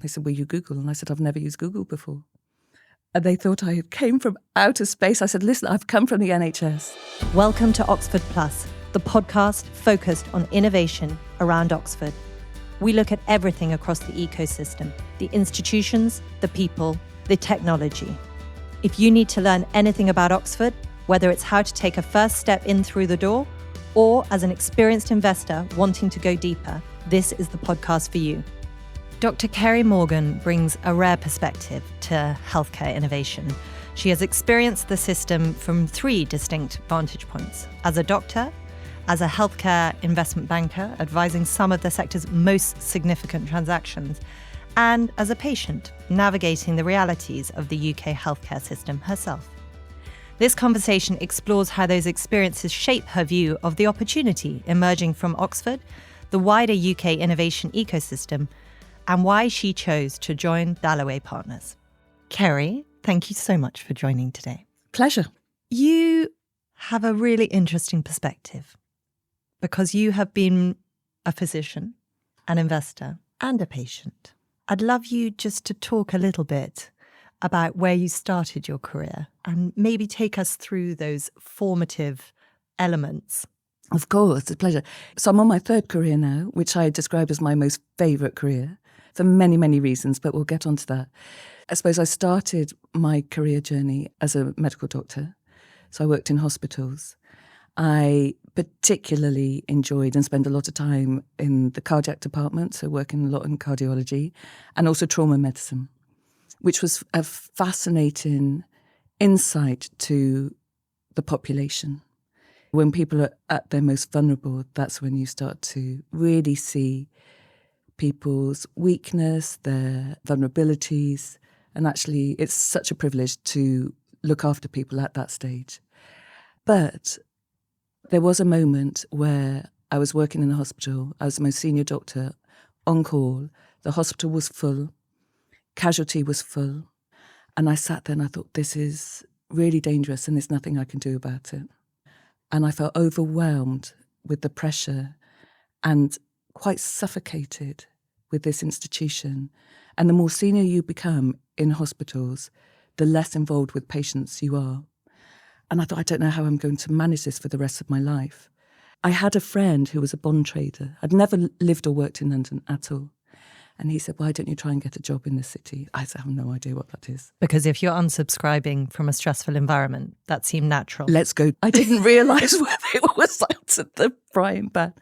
They said, will you Google? And I said, I've never used Google before. And they thought I came from outer space. I said, listen, I've come from the NHS. Welcome to Oxford Plus, the podcast focused on innovation around Oxford. We look at everything across the ecosystem, the institutions, the people, the technology. If you need to learn anything about Oxford, whether it's how to take a first step in through the door, or as an experienced investor wanting to go deeper, this is the podcast for you. Dr Ceri Morgan brings a rare perspective to healthcare innovation. She has experienced the system from three distinct vantage points: as a doctor, as a healthcare investment banker, advising some of the sector's most significant transactions, and as a patient, navigating the realities of the UK healthcare system herself. This conversation explores how those experiences shape her view of the opportunity emerging from Oxford, the wider UK innovation ecosystem, and why she chose to join Dalloway Partners. Ceri, thank you so much for joining today. Pleasure. You have a really interesting perspective because you have been a physician, an investor, and a patient. I'd love you just to talk a little bit about where you started your career and maybe take us through those formative elements. Of course, it's a pleasure. So I'm on my third career now, which I describe as my most favourite career for many, many reasons, but we'll get onto that. I suppose I started my career journey as a medical doctor. So I worked in hospitals. I particularly enjoyed and spent a lot of time in the cardiac department, so working a lot in cardiology, and also trauma medicine, which was a fascinating insight to the population. When people are at their most vulnerable, that's when you start to really see people's weakness, their vulnerabilities, and actually it's such a privilege to look after people at that stage. But there was a moment where I was working in a hospital. I was the most senior doctor on call. The hospital was full. Casualty was full. And I sat there and I thought, this is really dangerous and there's nothing I can do about it. And I felt overwhelmed with the pressure and quite suffocated with this institution. And the more senior you become in hospitals, the less involved with patients you are. And I thought, I don't know how I'm going to manage this for the rest of my life. I had a friend who was a bond trader. I'd never lived or worked in London at all. And he said, why don't you try and get a job in the city? I said, I have no idea what that is. Because if you're unsubscribing from a stressful environment, that seemed natural. Let's go. I didn't realise where it was out at the frying pan.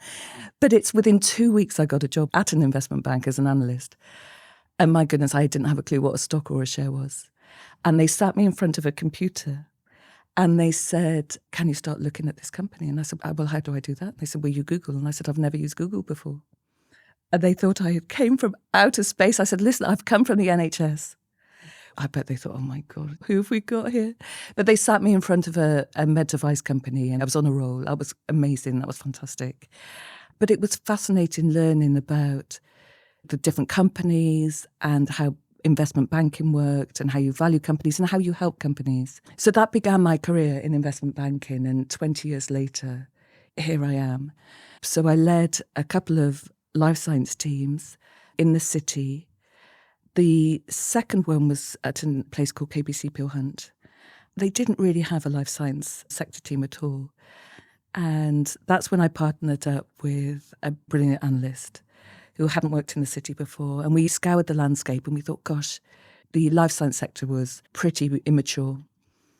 But it's within 2 weeks I got a job at an investment bank as an analyst. And my goodness, I didn't have a clue what a stock or a share was. And they sat me in front of a computer and they said, can you start looking at this company? And I said, well, how do I do that? They said, will you Google? And I said, I've never used Google before. And they thought I came from outer space. I said, listen, I've come from the NHS. I bet they thought, oh my God, who have we got here? But they sat me in front of a med device company and I was on a roll. That was amazing. That was fantastic. But it was fascinating learning about the different companies and how investment banking worked and how you value companies and how you help companies. So that began my career in investment banking, and 20 years later, here I am. So I led a couple of life science teams in the city. The second one was at a place called KBC Peel Hunt. They didn't really have a life science sector team at all. And that's when I partnered up with a brilliant analyst who hadn't worked in the city before. And we scoured the landscape and we thought, gosh, the life science sector was pretty immature.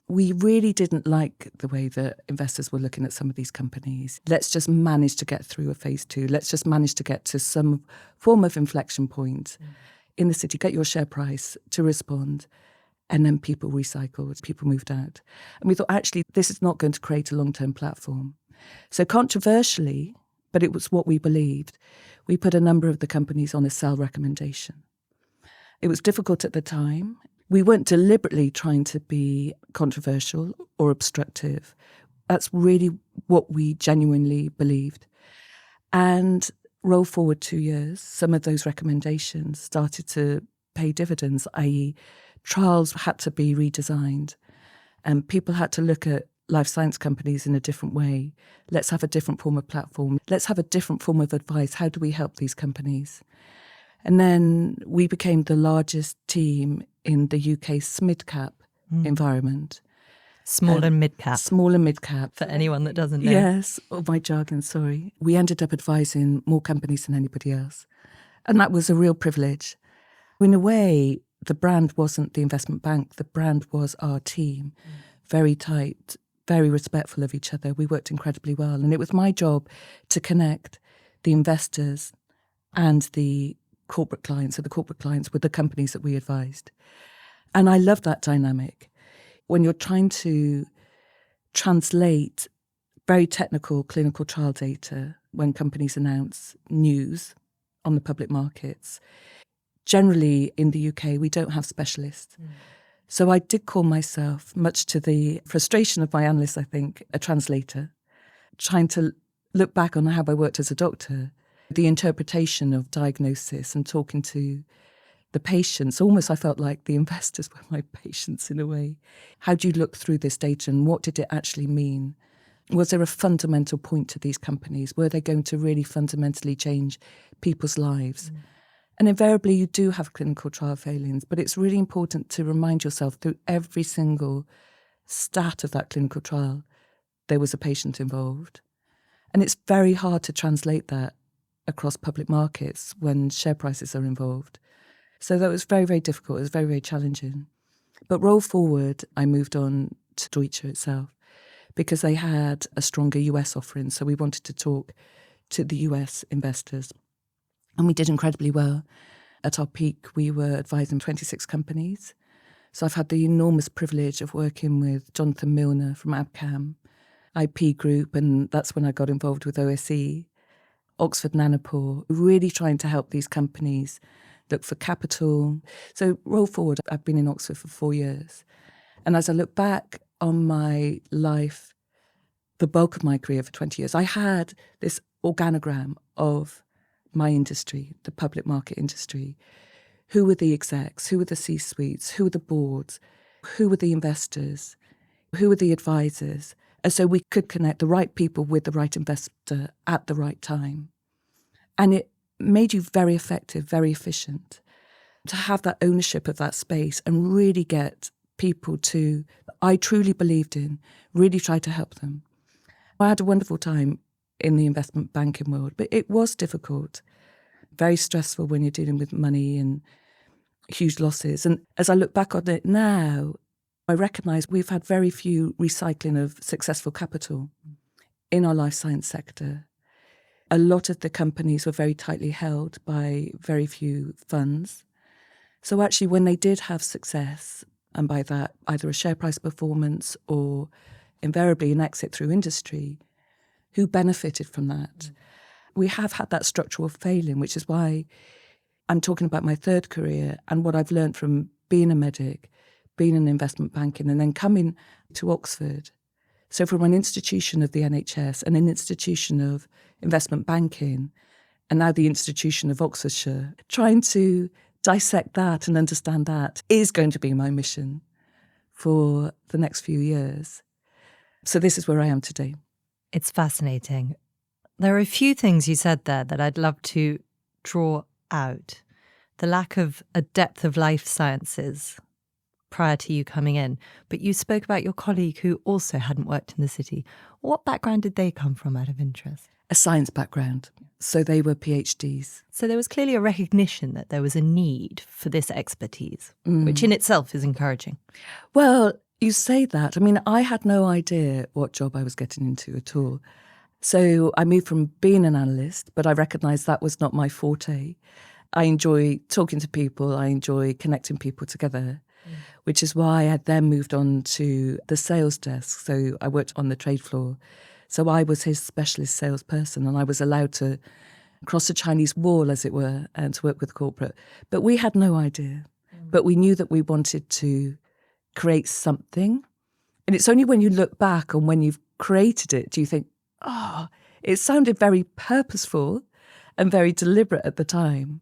We really didn't like the way that investors were looking at some of these companies. Let's just manage to get through a phase 2. Let's just manage to get to some form of inflection point in the city, get your share price to respond. And then people recycled, people moved out. And we thought, actually, this is not going to create a long-term platform. So controversially, but it was what we believed, we put a number of the companies on a sell recommendation. It was difficult at the time. We weren't deliberately trying to be controversial or obstructive. That's really what we genuinely believed. And roll forward 2 years, some of those recommendations started to pay dividends, i.e. trials had to be redesigned and people had to look at life science companies in a different way. Let's have a different form of platform. Let's have a different form of advice. How do we help these companies? And then we became the largest team in the UK's mid-cap environment. Small and mid-cap. Small and mid-cap. For anyone that doesn't know. Yes. Oh, my jargon, sorry. We ended up advising more companies than anybody else. And that was a real privilege. In a way, the brand wasn't the investment bank. The brand was our team. Very tight, very respectful of each other. We worked incredibly well. And it was my job to connect the investors and the corporate clients, so the corporate clients with the companies that we advised. And I love that dynamic. When you're trying to translate very technical clinical trial data when companies announce news on the public markets, generally in the UK, we don't have specialists. So I did call myself, much to the frustration of my analysts, I think, a translator, trying to look back on how I worked as a doctor, the interpretation of diagnosis and talking to the patients. Almost I felt like the investors were my patients in a way. How do you look through this data and what did it actually mean? Was there a fundamental point to these companies? Were they going to really fundamentally change people's lives? And invariably you do have clinical trial failings, but it's really important to remind yourself through every single stat of that clinical trial, there was a patient involved. And it's very hard to translate that across public markets when share prices are involved. So that was very, very difficult. It was very, very challenging. But roll forward, I moved on to Deutsche itself because they had a stronger US offering. So we wanted to talk to the US investors. And we did incredibly well. At our peak, we were advising 26 companies. So I've had the enormous privilege of working with Jonathan Milner from Abcam, IP Group, and that's when I got involved with OSE, Oxford Nanopore, really trying to help these companies look for capital. So roll forward, I've been in Oxford for 4 years. And as I look back on my life, the bulk of my career for 20 years, I had this organogram of my industry, the public market industry. Who were the execs? Who were the C-suites? Who were the boards? Who were the investors? Who were the advisors? And so we could connect the right people with the right investor at the right time. And it made you very effective, very efficient, to have that ownership of that space and really get people to, I truly believed in, really try to help them. I had a wonderful time in the investment banking world, but it was difficult, very stressful when you're dealing with money and huge losses. And as I look back on it now, I recognise we've had very few recycling of successful capital in our life science sector. A lot of the companies were very tightly held by very few funds. So actually when they did have success, and by that either a share price performance or invariably an exit through industry, who benefited from that? We have had that structural failing, which is why I'm talking about my third career and what I've learned from being a medic, being in investment banking, and then coming to Oxford. So from an institution of the NHS and an institution of investment banking, and now the institution of Oxfordshire, trying to dissect that and understand that is going to be my mission for the next few years. So this is where I am today. It's fascinating. There are a few things you said there that I'd love to draw out. The lack of a depth of life sciences prior to you coming in, but you spoke about your colleague who also hadn't worked in the city. What background did they come from out of interest? A science background. So they were PhDs. So there was clearly a recognition that there was a need for this expertise, which in itself is encouraging. Well, you say that. I mean, I had no idea what job I was getting into at all. So I moved from being an analyst, but I recognised that was not my forte. I enjoy talking to people. I enjoy connecting people together, which is why I then moved on to the sales desk. So I worked on the trade floor. So I was his specialist salesperson and I was allowed to cross the Chinese wall, as it were, and to work with corporate. But we had no idea. But we knew that we wanted to create something. And it's only when you look back and when you've created it, do you think, oh, it sounded very purposeful and very deliberate at the time.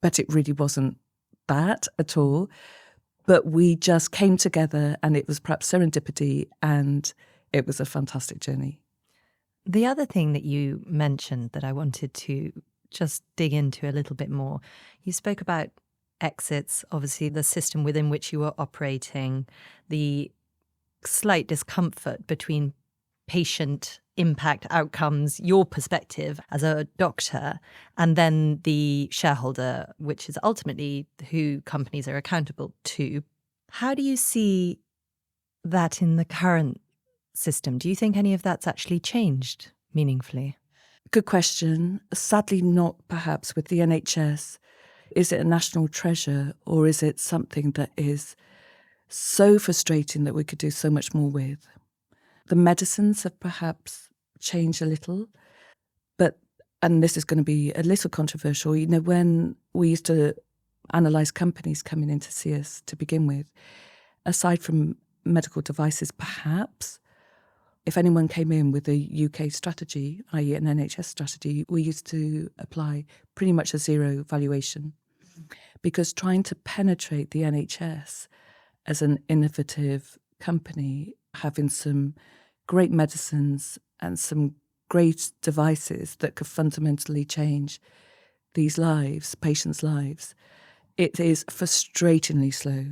But it really wasn't that at all. But we just came together and it was perhaps serendipity and it was a fantastic journey. The other thing that you mentioned that I wanted to just dig into a little bit more. You spoke about exits, obviously the system within which you were operating, the slight discomfort between patient impact outcomes, your perspective as a doctor, and then the shareholder, which is ultimately who companies are accountable to. How do you see that in the current system? Do you think any of that's actually changed meaningfully? Good question. Sadly, not perhaps with the NHS. Is it a national treasure, or is it something that is so frustrating that we could do so much more with? The medicines have perhaps changed a little, and this is going to be a little controversial, when we used to analyse companies coming in to see us to begin with, aside from medical devices, perhaps, if anyone came in with a UK strategy, i.e. an NHS strategy, we used to apply pretty much a zero valuation, because trying to penetrate the NHS as an innovative company, having some great medicines and some great devices that could fundamentally change these lives, patients' lives, it is frustratingly slow.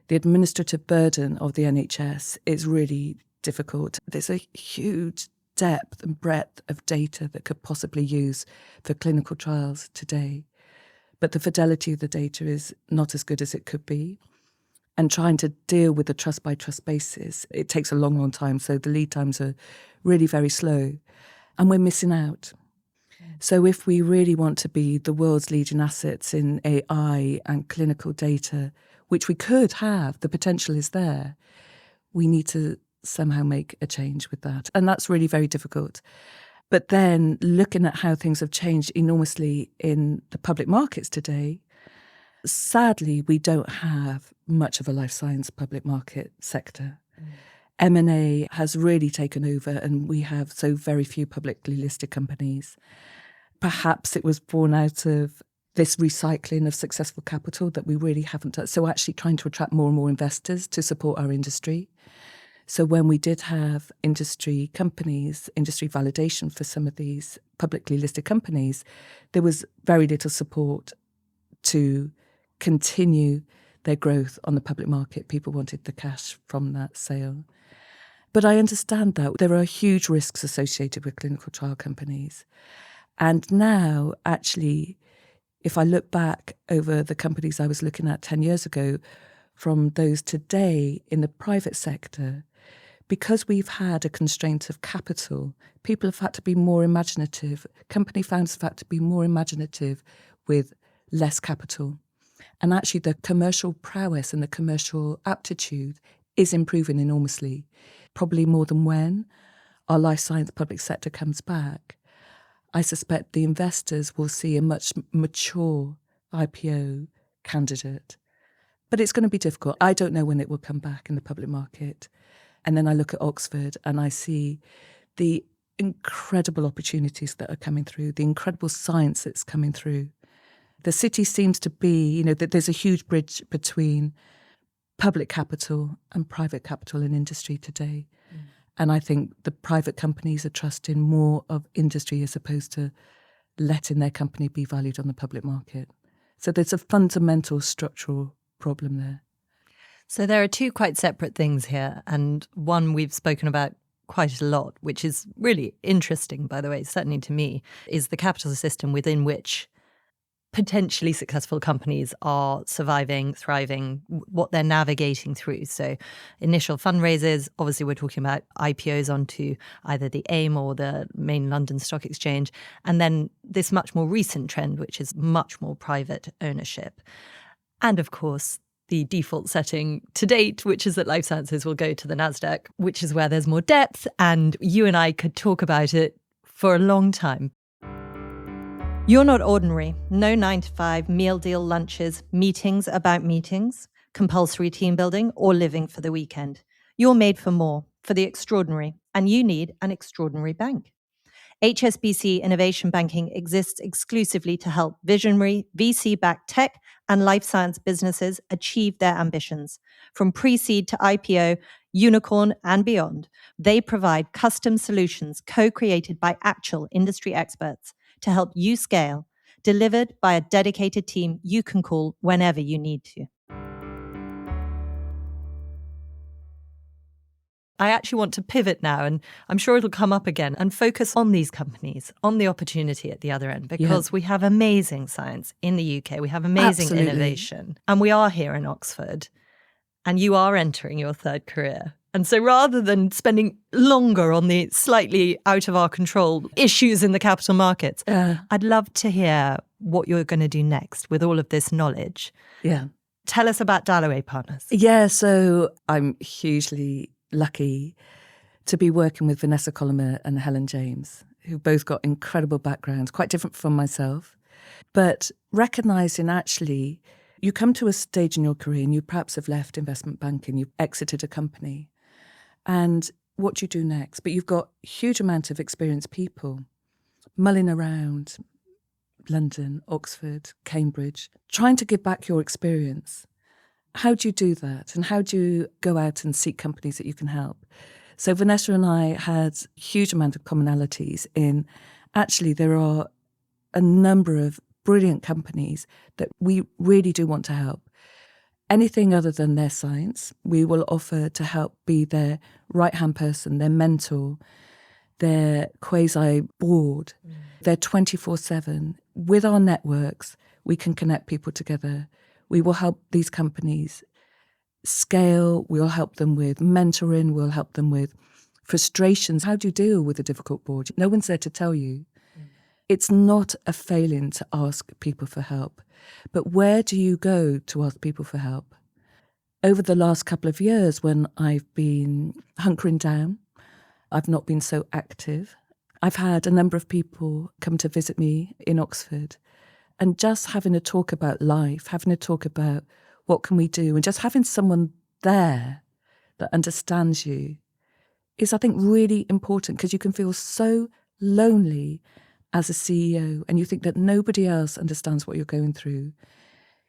The administrative burden of the NHS is really difficult. There's a huge depth and breadth of data that could possibly use for clinical trials today. But the fidelity of the data is not as good as it could be. And trying to deal with the trust-by-trust basis, it takes a long, long time. So the lead times are really very slow. And we're missing out. So if we really want to be the world's leading assets in AI and clinical data, which we could have, the potential is there, we need to somehow make a change with that. And that's really very difficult. But then looking at how things have changed enormously in the public markets today, sadly, we don't have much of a life science public market sector. M&A has really taken over, and we have so very few publicly listed companies. Perhaps it was born out of this recycling of successful capital that we really haven't done. So actually trying to attract more and more investors to support our industry. So when we did have industry companies, industry validation for some of these publicly listed companies, there was very little support to continue their growth on the public market. People wanted the cash from that sale. But I understand that there are huge risks associated with clinical trial companies. And now, actually, if I look back over the companies I was looking at 10 years ago, from those today in the private sector, because we've had a constraint of capital, people have had to be more imaginative. Company founders have had to be more imaginative with less capital. And actually the commercial prowess and the commercial aptitude is improving enormously, probably more than when our life science public sector comes back. I suspect the investors will see a much mature IPO candidate. But it's going to be difficult. I don't know when it will come back in the public market. And then I look at Oxford and I see the incredible opportunities that are coming through, the incredible science that's coming through. The city seems to be, that there's a huge bridge between public capital and private capital in industry today. And I think the private companies are trusting more of industry as opposed to letting their company be valued on the public market. So there's a fundamental structural problem there. So there are two quite separate things here, and one we've spoken about quite a lot, which is really interesting, by the way, certainly to me, is the capital system within which potentially successful companies are surviving, thriving, what they're navigating through. So initial fundraisers, obviously we're talking about IPOs onto either the AIM or the main London Stock Exchange, and then this much more recent trend, which is much more private ownership. And of course, the default setting to date, which is that life sciences will go to the NASDAQ, which is where there's more depth. And you and I could talk about it for a long time. You're not ordinary. No 9-to-5 meal deal lunches, meetings about meetings, compulsory team building, or living for the weekend. You're made for more, for the extraordinary, and you need an extraordinary bank. HSBC Innovation Banking exists exclusively to help visionary, VC-backed tech and life science businesses achieve their ambitions. From pre-seed to IPO, unicorn, and beyond, they provide custom solutions co-created by actual industry experts to help you scale, delivered by a dedicated team you can call whenever you need to. I actually want to pivot now, and I'm sure it'll come up again, and focus on these companies, on the opportunity at the other end, because we have amazing science in the UK, we have amazing innovation, and we are here in Oxford, and you are entering your third career. And so rather than spending longer on the slightly out of our control issues in the capital markets, I'd love to hear what you're going to do next with all of this knowledge. Yeah. Tell us about Dalloway Partners. Yeah, so I'm hugely lucky to be working with Vanessa Colomer and Helen James, who both got incredible backgrounds, quite different from myself, but recognising actually you come to a stage in your career and you perhaps have left investment banking, you've exited a company, and what do you do next? But you've got a huge amount of experienced people mulling around London, Oxford, Cambridge, trying to give back your experience. How do you do that? And how do you go out and seek companies that you can help? So Vanessa and I had a huge amount of commonalities in actually there are a number of brilliant companies that we really do want to help. Anything other than their science, we will offer to help be their right-hand person, their mentor, their quasi-board. They're 24/7. With our networks, we can connect people together. We will help these companies scale. We'll help them with mentoring. We'll help them with frustrations. How do you deal with a difficult board? No one's there to tell you. It's not a failing to ask people for help. But where do you go to ask people for help? Over the last couple of years, when I've been hunkering down, I've not been so active. I've had a number of people come to visit me in Oxford, and just having a talk about life, having a talk about what can we do, and just having someone there that understands you is, I think, really important, because you can feel so lonely as a CEO and you think that nobody else understands what you're going through.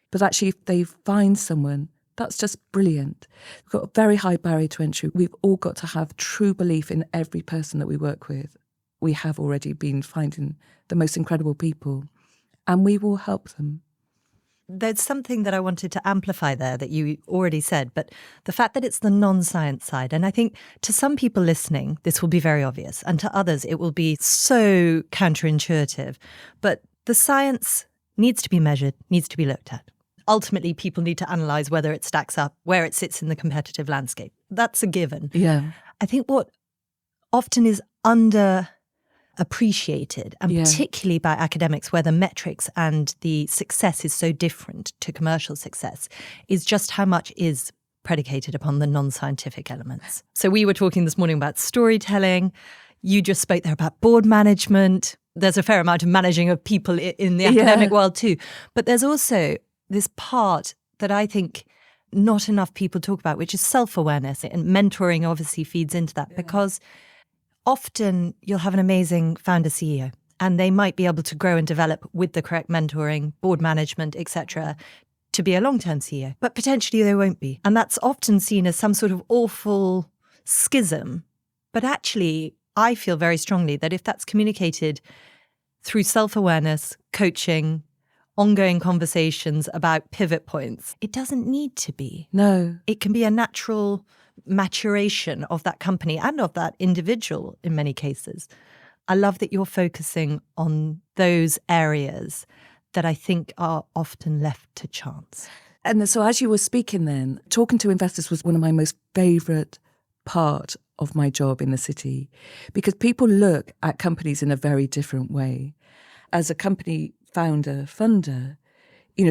But actually, if they find someone, that's just brilliant. We've got a very high barrier to entry. We've all got to have true belief in every person that we work with. We have already been finding the most incredible people, and we will help them. There's something that I wanted to amplify there that you already said, but the fact that it's the non-science side. And I think to some people listening, this will be very obvious, and to others, it will be so counterintuitive. But the science needs to be measured, needs to be looked at. Ultimately, people need to analyse whether it stacks up, where it sits in the competitive landscape. That's a given. Yeah. I think what often is appreciated, and particularly by academics where the metrics and the success is so different to commercial success, is just how much is predicated upon the non-scientific elements. So we were talking this morning about storytelling. You just spoke there about board management. There's a fair amount of managing of people in the academic world too. But there's also this part that I think not enough people talk about, which is self-awareness, and mentoring obviously feeds into that, because often you'll have an amazing founder CEO and they might be able to grow and develop with the correct mentoring, board management, etc., to be a long-term CEO, but potentially they won't be. And that's often seen as some sort of awful schism. But actually, I feel very strongly that if that's communicated through self-awareness, coaching, ongoing conversations about pivot points, it doesn't need to be. No. It can be a natural maturation of that company and of that individual in many cases. I love that you're focusing on those areas that I think are often left to chance. And so as you were speaking then, talking to investors was one of my most favourite part of my job in the city, because people look at companies in a very different way. As a company founder, funder,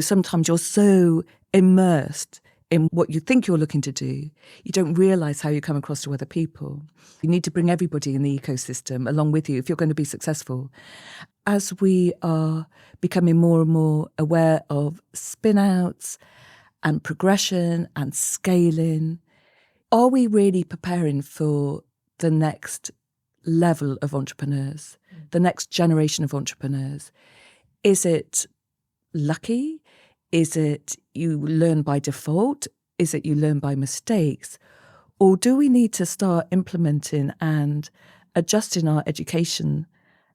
sometimes you're so immersed in what you think you're looking to do, you don't realise how you come across to other people. You need to bring everybody in the ecosystem along with you if you're going to be successful. As we are becoming more and more aware of spin-outs and progression and scaling, are we really preparing for the next level of entrepreneurs, the next generation of entrepreneurs? Is it lucky? Is it you learn by default? Is it you learn by mistakes? Or do we need to start implementing and adjusting our education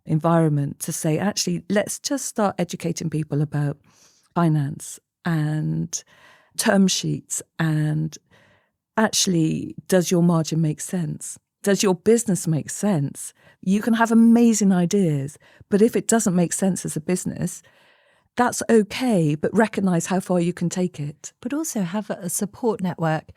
environment to say, actually, let's just start educating people about finance and term sheets, and actually, does your margin make sense? Does your business make sense? You can have amazing ideas, but if it doesn't make sense as a business, that's okay, but recognise how far you can take it. But also have a support network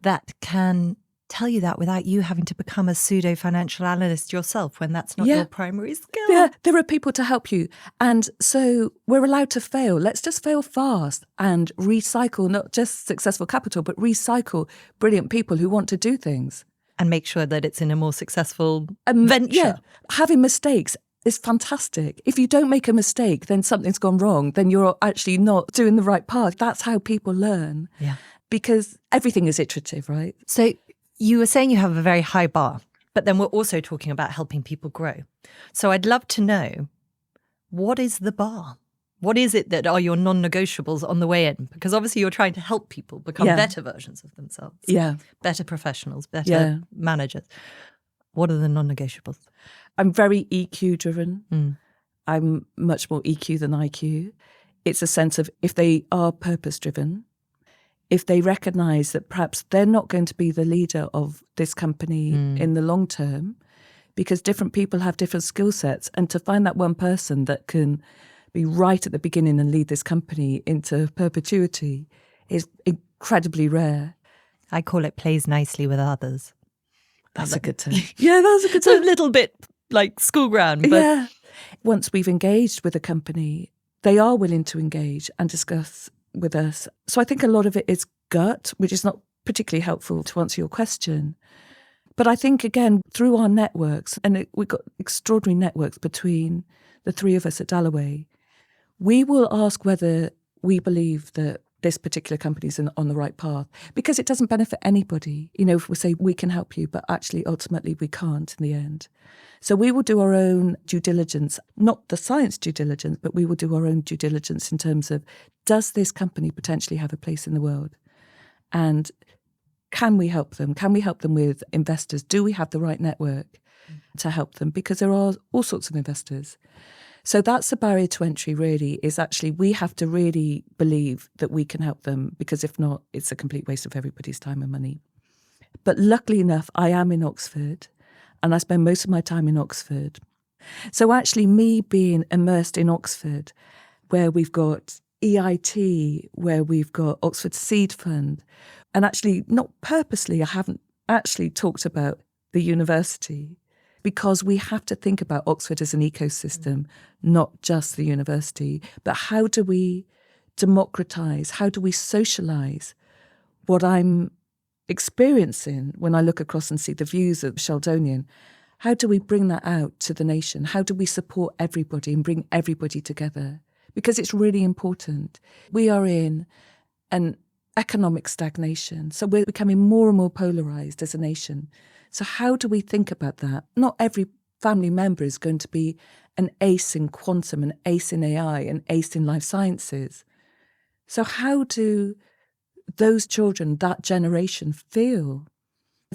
that can tell you that without you having to become a pseudo financial analyst yourself when that's not your primary skill. Yeah, there are people to help you. And so we're allowed to fail. Let's just fail fast and recycle, not just successful capital, but recycle brilliant people who want to do things. And make sure that it's in a more successful venture. Yeah, having mistakes is fantastic. If you don't make a mistake, then something's gone wrong. Then you're actually not doing the right path. That's how people learn. Yeah. Because everything is iterative, right? So you were saying you have a very high bar, but then we're also talking about helping people grow. So I'd love to know, what is the bar? What is it that are your non-negotiables on the way in? Because obviously you're trying to help people become better versions of themselves. Yeah. Better professionals, better managers. What are the non-negotiables? I'm very EQ driven. I'm much more EQ than IQ. It's a sense of if they are purpose driven, if they recognise that perhaps they're not going to be the leader of this company in the long term, because different people have different skill sets, and to find that one person that can be right at the beginning and lead this company into perpetuity is incredibly rare. I call it plays nicely with others. That's a good term. Yeah, that's a good term. It's a little bit like school ground. But yeah. Once we've engaged with a company, they are willing to engage and discuss with us. So I think a lot of it is gut, which is not particularly helpful to answer your question. But I think, again, through our networks, and we've got extraordinary networks between the three of us at Dalloway, we will ask whether we believe that this particular company is on the right path, because it doesn't benefit anybody. You know, if we say we can help you, but actually ultimately we can't in the end. So we will do our own due diligence, not the science due diligence, but we will do our own due diligence in terms of, does this company potentially have a place in the world? And can we help them? Can we help them with investors? Do we have the right network to help them? Because there are all sorts of investors. So that's the barrier to entry, really, is actually we have to really believe that we can help them, because if not, it's a complete waste of everybody's time and money. But luckily enough, I am in Oxford, and I spend most of my time in Oxford. So actually me being immersed in Oxford, where we've got EIT, where we've got Oxford Seed Fund, and actually not purposely, I haven't actually talked about the university, because we have to think about Oxford as an ecosystem, not just the university. But how do we democratise? How do we socialise what I'm experiencing when I look across and see the views of Sheldonian? How do we bring that out to the nation? How do we support everybody and bring everybody together? Because it's really important. We are in an economic stagnation, so we're becoming more and more polarised as a nation. So how do we think about that? Not every family member is going to be an ace in quantum, an ace in AI, an ace in life sciences. So how do those children, that generation, feel?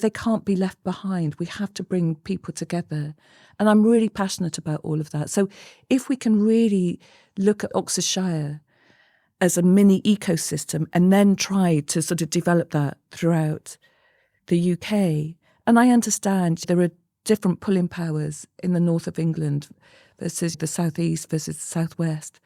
They can't be left behind. We have to bring people together. And I'm really passionate about all of that. So if we can really look at Oxfordshire as a mini ecosystem and then try to sort of develop that throughout the UK. And I understand there are different pulling powers in the north of England versus the southeast versus the southwest.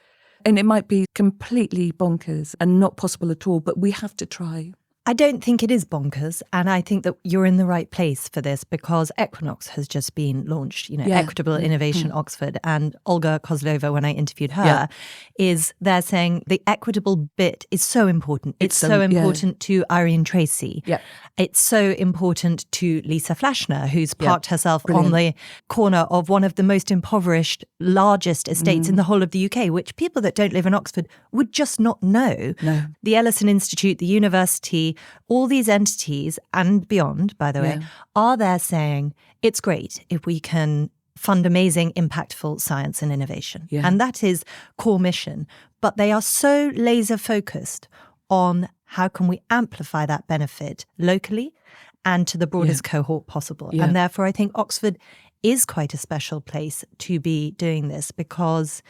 And it might be completely bonkers and not possible at all, but we have to try. I don't think it is bonkers, and I think that you're in the right place for this, because Equinox has just been launched, Equitable Innovation Oxford, and Olga Kozlova, when I interviewed her, is they're saying the equitable bit is so important. It's so important to Irene Tracy. Yeah. It's so important to Lisa Flashner, who's parked herself on the corner of one of the most impoverished, largest estates in the whole of the UK, which people that don't live in Oxford would just not know. No. The Ellison Institute, the university, all these entities and beyond, by the way, are there saying it's great if we can fund amazing, impactful science and innovation. Yeah. And that is core mission. But they are so laser focused on how can we amplify that benefit locally and to the broadest cohort possible. Yeah. And therefore, I think Oxford is quite a special place to be doing this because,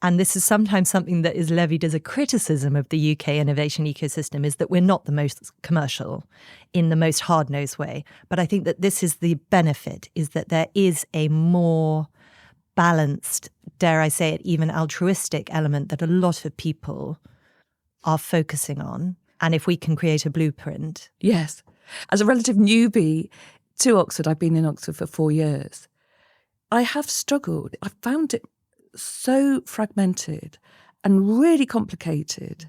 and this is sometimes something that is levied as a criticism of the UK innovation ecosystem, is that we're not the most commercial in the most hard-nosed way. But I think that this is the benefit, is that there is a more balanced, dare I say it, even altruistic element that a lot of people are focusing on. And if we can create a blueprint. Yes. As a relative newbie to Oxford, I've been in Oxford for 4 years. I have struggled. I found it so fragmented and really complicated.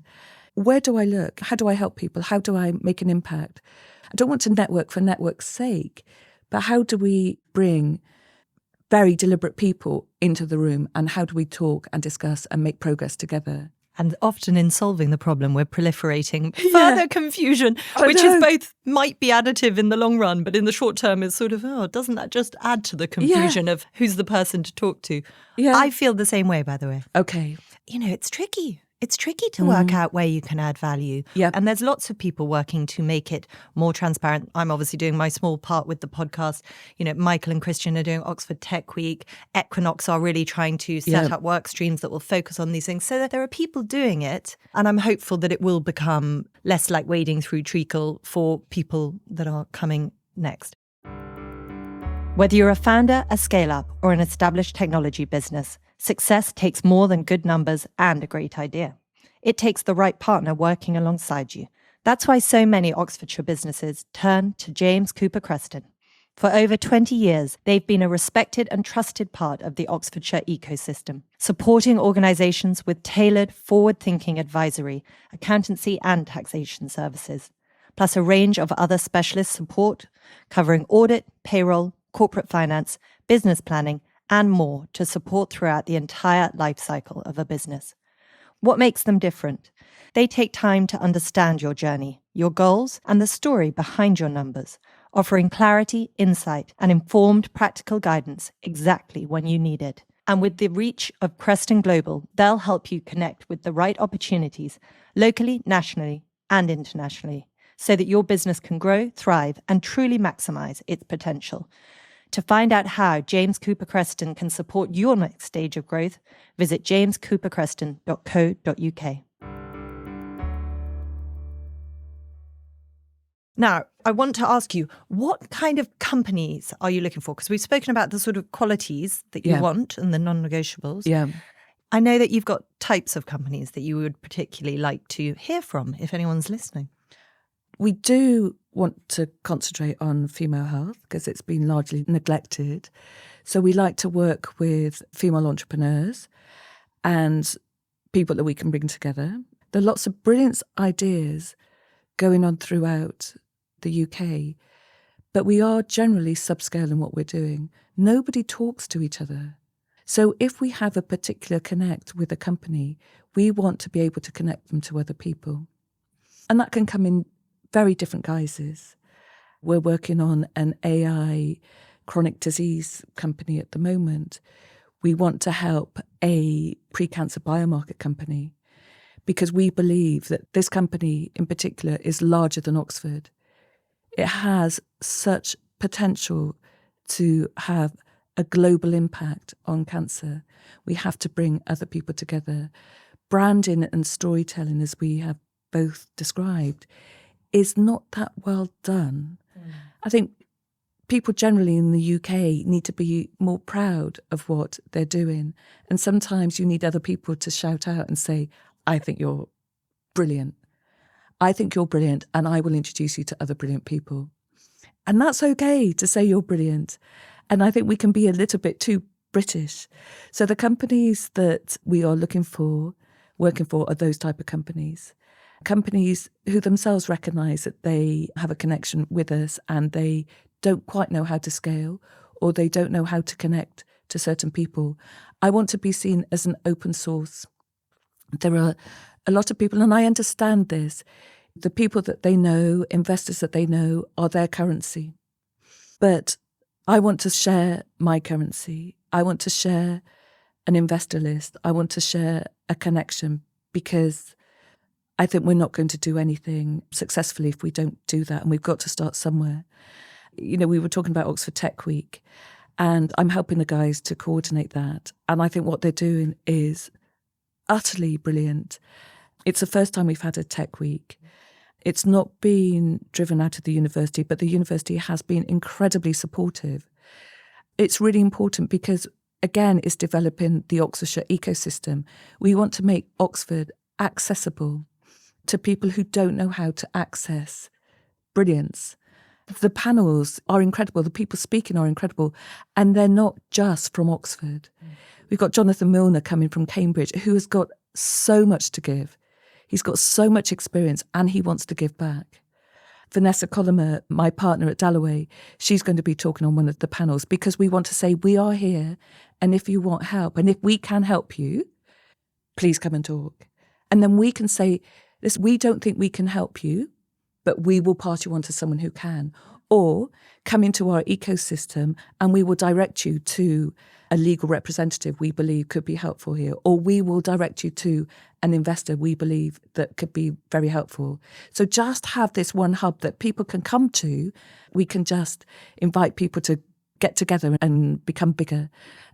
Where do I look? How do I help people? How do I make an impact? I don't want to network for network's sake, but how do we bring very deliberate people into the room, and how do we talk and discuss and make progress together? And often in solving the problem, we're proliferating further confusion, which is both might be additive in the long run, but in the short term is sort of, doesn't that just add to the confusion of who's the person to talk to? Yeah. I feel the same way, by the way. Okay. It's tricky. It's tricky to work out where you can add value. Yep. And there's lots of people working to make it more transparent. I'm obviously doing my small part with the podcast. Michael and Christian are doing Oxford Tech Week. Equinox are really trying to set up work streams that will focus on these things so that there are people doing it. And I'm hopeful that it will become less like wading through treacle for people that are coming next. Whether you're a founder, a scale-up, or an established technology business, success takes more than good numbers and a great idea. It takes the right partner working alongside you. That's why so many Oxfordshire businesses turn to James Cooper Creston. For over 20 years, they've been a respected and trusted part of the Oxfordshire ecosystem, supporting organisations with tailored, forward-thinking advisory, accountancy and taxation services, plus a range of other specialist support covering audit, payroll, corporate finance, business planning, and more to support throughout the entire life cycle of a business. What makes them different? They take time to understand your journey, your goals, and the story behind your numbers, offering clarity, insight, and informed practical guidance exactly when you need it. And with the reach of Creston Global, they'll help you connect with the right opportunities locally, nationally, and internationally, so that your business can grow, thrive, and truly maximize its potential. To find out how James Cooper Creston can support your next stage of growth, visit jamescoopercreston.co.uk. Now, I want to ask you, what kind of companies are you looking for? Because we've spoken about the sort of qualities that you want and the non-negotiables. Yeah. I know that you've got types of companies that you would particularly like to hear from if anyone's listening. We do want to concentrate on female health because it's been largely neglected. So we like to work with female entrepreneurs and people that we can bring together. There are lots of brilliant ideas going on throughout the UK, but we are generally subscale in what we're doing. Nobody talks to each other. So if we have a particular connect with a company, we want to be able to connect them to other people. And that can come in very different guises. We're working on an AI chronic disease company at the moment. We want to help a pre-cancer biomarker company because we believe that this company in particular is larger than Oxford. It has such potential to have a global impact on cancer. We have to bring other people together. Branding and storytelling, as we have both described, is not that well done. I think people generally in the UK need to be more proud of what they're doing. And sometimes you need other people to shout out and say, I think you're brilliant. I think you're brilliant, and I will introduce you to other brilliant people. And that's okay to say you're brilliant. And I think we can be a little bit too British. So the companies that we are working for are those type of companies. Companies who themselves recognise that they have a connection with us and they don't quite know how to scale or they don't know how to connect to certain people. I want to be seen as an open source. There are a lot of people, and I understand this, the people that they know, investors that they know, are their currency. But I want to share my currency. I want to share an investor list. I want to share a connection because I think we're not going to do anything successfully if we don't do that, and we've got to start somewhere. We were talking about Oxford Tech Week, And I'm helping the guys to coordinate that. And I think what they're doing is utterly brilliant. It's the first time we've had a tech week. It's not been driven out of the university, but the university has been incredibly supportive. It's really important because, again, it's developing the Oxfordshire ecosystem. We want to make Oxford accessible to people who don't know how to access brilliance. The panels are incredible. The people speaking are incredible. And they're not just from Oxford. We've got Jonathan Milner coming from Cambridge, who has got so much to give. He's got so much experience and he wants to give back. Vanessa Colomer, my partner at Dalloway, she's going to be talking on one of the panels because we want to say we are here, and if you want help, and if we can help you, please come and talk. And then we can say, this, we don't think we can help you, but we will pass you on to someone who can. Or come into our ecosystem and we will direct you to a legal representative we believe could be helpful here. Or we will direct you to an investor we believe that could be very helpful. So just have this one hub that people can come to. We can just invite people to get together and become bigger.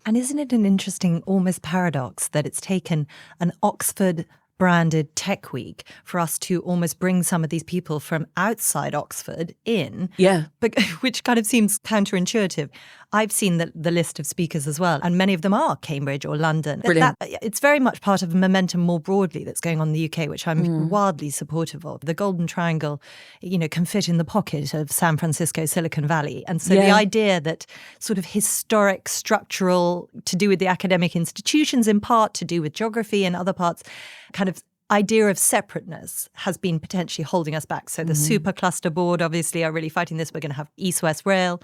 And isn't it an interesting almost paradox that it's taken an Oxford branded tech week for us to almost bring some of these people from outside Oxford in, but which kind of seems counterintuitive. I've seen the list of speakers as well, and many of them are Cambridge or London. Brilliant. It's very much part of a momentum more broadly that's going on in the UK, which I'm wildly supportive of. The Golden Triangle, can fit in the pocket of San Francisco, Silicon Valley. And so the idea that sort of historic, structural, to do with the academic institutions in part, to do with geography and other parts, kind of idea of separateness has been potentially holding us back. So the super cluster board obviously are really fighting this. We're going to have East-West Rail.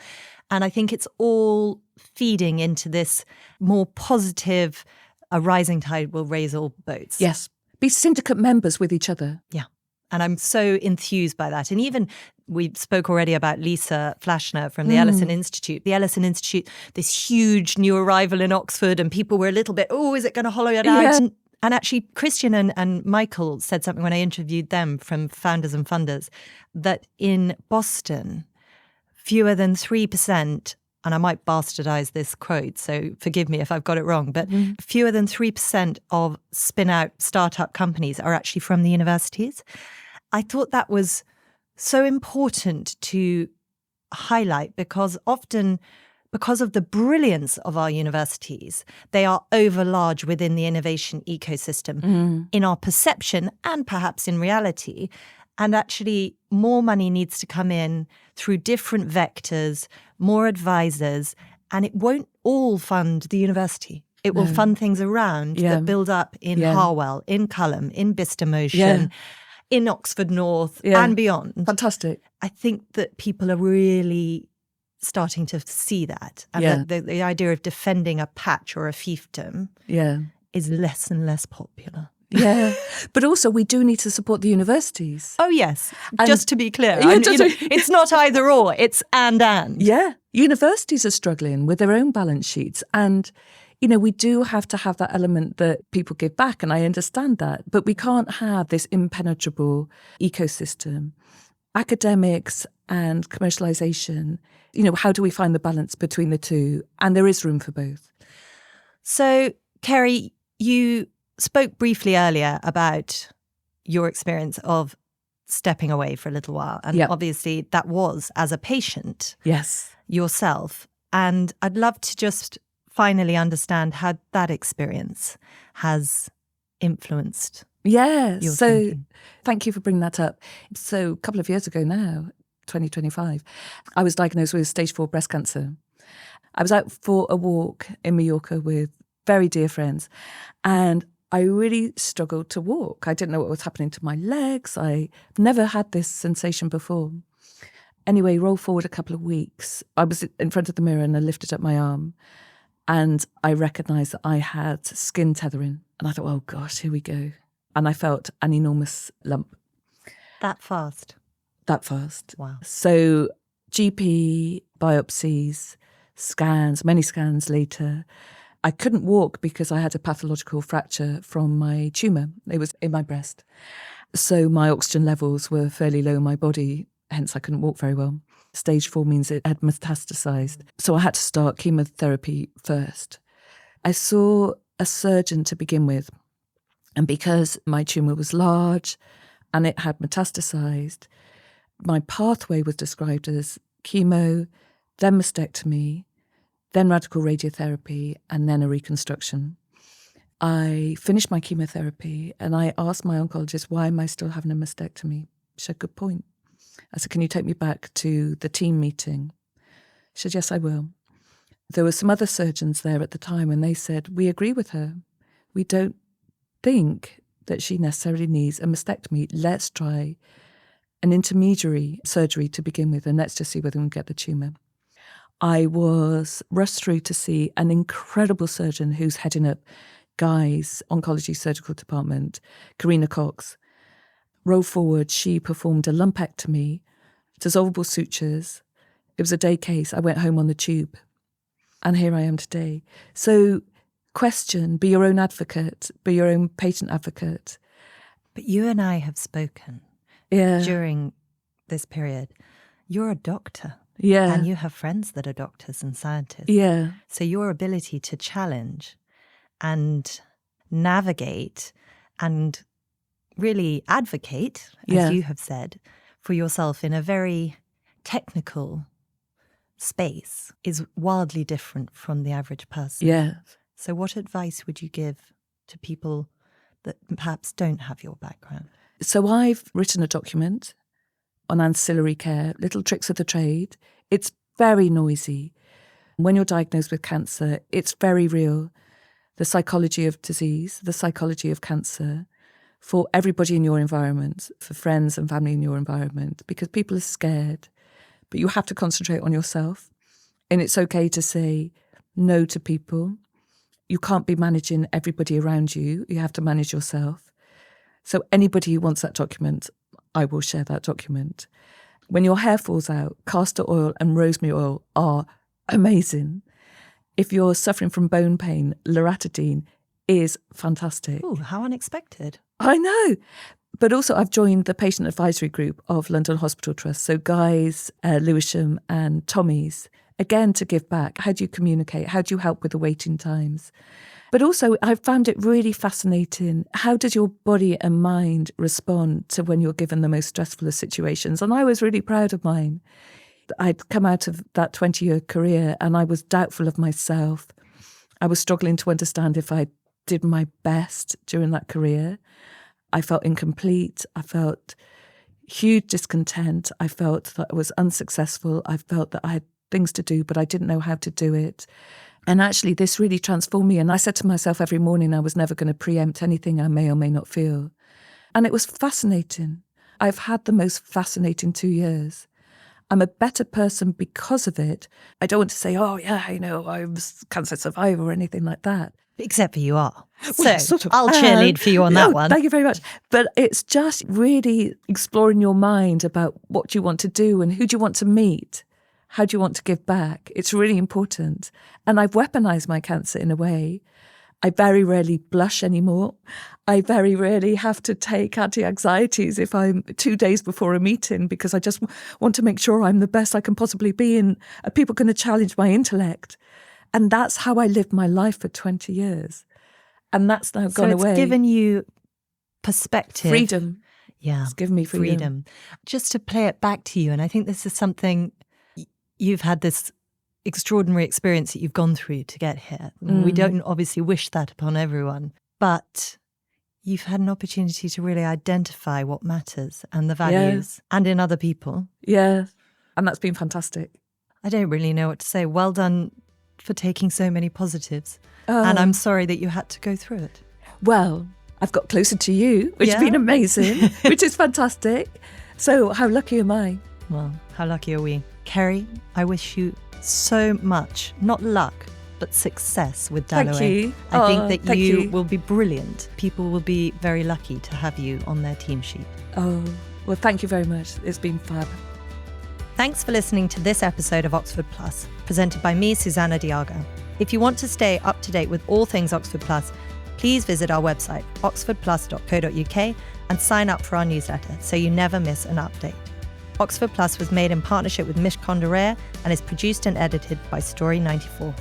And I think it's all feeding into this more positive, a rising tide will raise all boats. Yes. Be syndicate members with each other. Yeah. And I'm so enthused by that. And even we spoke already about Lisa Flashner from the Ellison Institute. The Ellison Institute, this huge new arrival in Oxford, and people were a little bit, is it going to hollow it out? And actually, Christian and Michael said something when I interviewed them from Founders and Funders, that in Boston, fewer than 3%, and I might bastardize this quote, so forgive me if I've got it wrong, but fewer than 3% of spin-out startup companies are actually from the universities. I thought that was so important to highlight because often, because of the brilliance of our universities, they are overlarge within the innovation ecosystem in our perception and perhaps in reality. And actually, more money needs to come in through different vectors, more advisors, and it won't all fund the university. It will fund things around that build up in Harwell, in Culham, in Bicester Motion, in Oxford North and beyond. Fantastic. I think that people are really starting to see that. And the idea of defending a patch or a fiefdom is less and less popular. Yeah. But also we do need to support the universities. Oh, yes. And just to be clear, it's not either or, it's and. Yeah. Universities are struggling with their own balance sheets. And, we do have to have that element that people give back. And I understand that. But we can't have this impenetrable ecosystem. Academics and commercialisation, how do we find the balance between the two? And there is room for both. So, Ceri, you spoke briefly earlier about your experience of stepping away for a little while. And obviously that was as a patient yourself. And I'd love to just finally understand how that experience has influenced your thinking. Thank you for bringing that up. So a couple of years ago now, 2025, I was diagnosed with stage 4 breast cancer. I was out for a walk in Mallorca with very dear friends, and I really struggled to walk. I didn't know what was happening to my legs. I never had this sensation before. Anyway, roll forward a couple of weeks. I was in front of the mirror and I lifted up my arm and I recognised that I had skin tethering. And I thought, oh gosh, here we go. And I felt an enormous lump. That fast? That fast. Wow. So GP, biopsies, scans, many scans later. I couldn't walk because I had a pathological fracture from my tumour. It was in my breast. So my oxygen levels were fairly low in my body, hence I couldn't walk very well. Stage 4 means it had metastasized. So I had to start chemotherapy first. I saw a surgeon to begin with. And because my tumour was large and it had metastasized, my pathway was described as chemo, then mastectomy, then radical radiotherapy, and then a reconstruction. I finished my chemotherapy and I asked my oncologist, why am I still having a mastectomy? She said, good point. I said, can you take me back to the team meeting? She said, yes, I will. There were some other surgeons there at the time and they said, we agree with her. We don't think that she necessarily needs a mastectomy. Let's try an intermediary surgery to begin with and let's just see whether we can get the tumour. I was rushed through to see an incredible surgeon who's heading up Guy's oncology surgical department, Karina Cox. Roll forward, she performed a lumpectomy, dissolvable sutures. It was a day case. I went home on the tube. And here I am today. So question, be your own advocate, be your own patient advocate. But you and I have spoken during this period. You're a doctor. Yeah. And you have friends that are doctors and scientists. Yeah. So your ability to challenge and navigate and really advocate, as you have said, for yourself in a very technical space is wildly different from the average person. Yeah. So what advice would you give to people that perhaps don't have your background? So I've written a document on ancillary care, little tricks of the trade. It's very noisy. When you're diagnosed with cancer, it's very real. The psychology of disease, the psychology of cancer, for everybody in your environment, for friends and family in your environment, because people are scared. But you have to concentrate on yourself. And it's okay to say no to people. You can't be managing everybody around you. You have to manage yourself. So anybody who wants that document, I will share that document. When your hair falls out, castor oil and rosemary oil are amazing. If you're suffering from bone pain, loratadine is fantastic. Oh, how unexpected. I know. But also I've joined the patient advisory group of London Hospital Trust. So Guy's, Lewisham and Tommy's, again, to give back. How do you communicate? How do you help with the waiting times? But also I found it really fascinating. How does your body and mind respond to when you're given the most stressful of situations? And I was really proud of mine. I'd come out of that 20-year career and I was doubtful of myself. I was struggling to understand if I did my best during that career. I felt incomplete. I felt huge discontent. I felt that I was unsuccessful. I felt that I had things to do, but I didn't know how to do it. And actually, this really transformed me. And I said to myself every morning I was never going to preempt anything I may or may not feel. And it was fascinating. I've had the most fascinating 2 years. I'm a better person because of it. I don't want to say, oh, yeah, I was cancer survivor or anything like that. Except for you are. Well, So I'll cheerlead for you on that one. Thank you very much. But it's just really exploring your mind about what you want to do and who do you want to meet? How do you want to give back? It's really important. And I've weaponized my cancer in a way. I very rarely blush anymore. I very rarely have to take anti-anxieties if I'm 2 days before a meeting because I just want to make sure I'm the best I can possibly be and are people going to challenge my intellect? And that's how I lived my life for 20 years. And that's now gone away. So it's given you perspective. Freedom. Yeah. It's given me freedom. Just to play it back to you, and I think this is something you've had this extraordinary experience that you've gone through to get here. We don't obviously wish that upon everyone, but you've had an opportunity to really identify what matters and the values and in other people. Yeah. And that's been fantastic. I don't really know what to say. Well done for taking so many positives. And I'm sorry that you had to go through it. Well, I've got closer to you, which has been amazing, which is fantastic. So how lucky am I? Well, how lucky are we? Ceri, I wish you so much, not luck, but success with Dalloway. Thank you. I think that you will be brilliant. People will be very lucky to have you on their team sheet. Oh, well, thank you very much. It's been fab. Thanks for listening to this episode of Oxford Plus, presented by me, Susannah de Jager. If you want to stay up to date with all things Oxford Plus, please visit our website, oxfordplus.co.uk, and sign up for our newsletter so you never miss an update. Oxford Plus was made in partnership with Mish Kondarere and is produced and edited by Story 94.